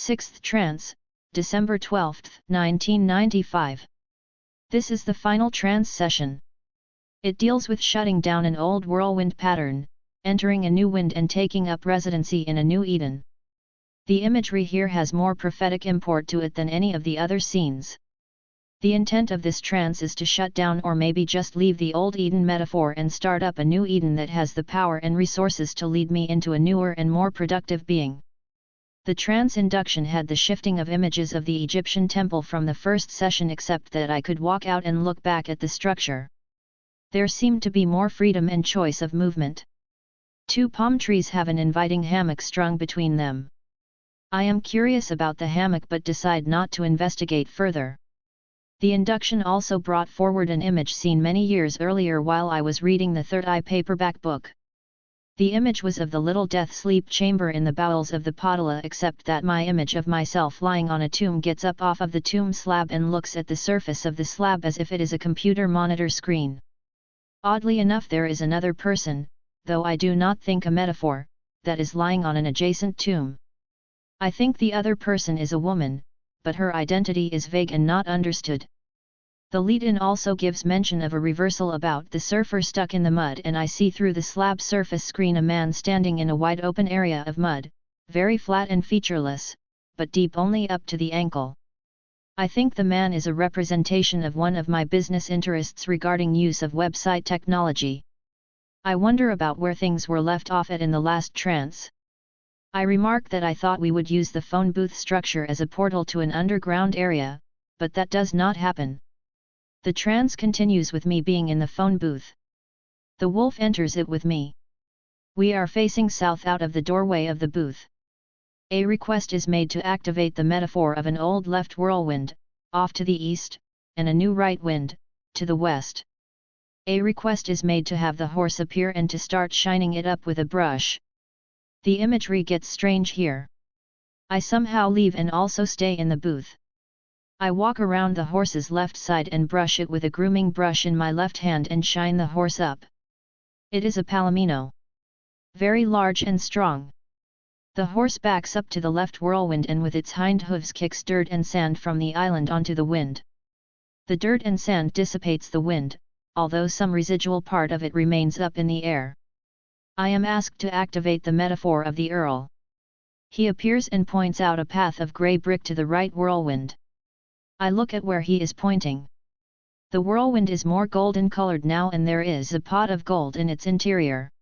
6th Trance, December 12, 1995. This is the final trance session. It deals with shutting down an old whirlwind pattern, entering a new wind and taking up residency in a new Eden. The imagery here has more prophetic import to it than any of the other scenes. The intent of this trance is to shut down or maybe just leave the old Eden metaphor and start up a new Eden that has the power and resources to lead me into a newer and more productive being. The trance induction had the shifting of images of the Egyptian temple from the first session, except that I could walk out and look back at the structure. There seemed to be more freedom and choice of movement. 2 palm trees have an inviting hammock strung between them. I am curious about the hammock but decide not to investigate further. The induction also brought forward an image seen many years earlier while I was reading the Third Eye paperback book. The image was of the little death sleep chamber in the bowels of the Potala, except that my image of myself lying on a tomb gets up off of the tomb slab and looks at the surface of the slab as if it is a computer monitor screen. Oddly enough, there is another person, though I do not think a metaphor, that is lying on an adjacent tomb. I think the other person is a woman, but her identity is vague and not understood. The lead-in also gives mention of a reversal about the surfer stuck in the mud, and I see through the slab surface screen a man standing in a wide open area of mud, very flat and featureless, but deep only up to the ankle. I think the man is a representation of one of my business interests regarding use of website technology. I wonder about where things were left off at in the last trance. I remarked that I thought we would use the phone booth structure as a portal to an underground area, but that does not happen. The trance continues with me being in the phone booth. The wolf enters it with me. We are facing south out of the doorway of the booth. A request is made to activate the metaphor of an old left whirlwind, off to the east, and a new right wind, to the west. A request is made to have the horse appear and to start shining it up with a brush. The imagery gets strange here. I somehow leave and also stay in the booth. I walk around the horse's left side and brush it with a grooming brush in my left hand and shine the horse up. It is a palomino. Very large and strong. The horse backs up to the left whirlwind and with its hind hooves kicks dirt and sand from the island onto the wind. The dirt and sand dissipates the wind, although some residual part of it remains up in the air. I am asked to activate the metaphor of the Earl. He appears and points out a path of grey brick to the right whirlwind. I look at where he is pointing. The whirlwind is more golden colored now and there is a pot of gold in its interior.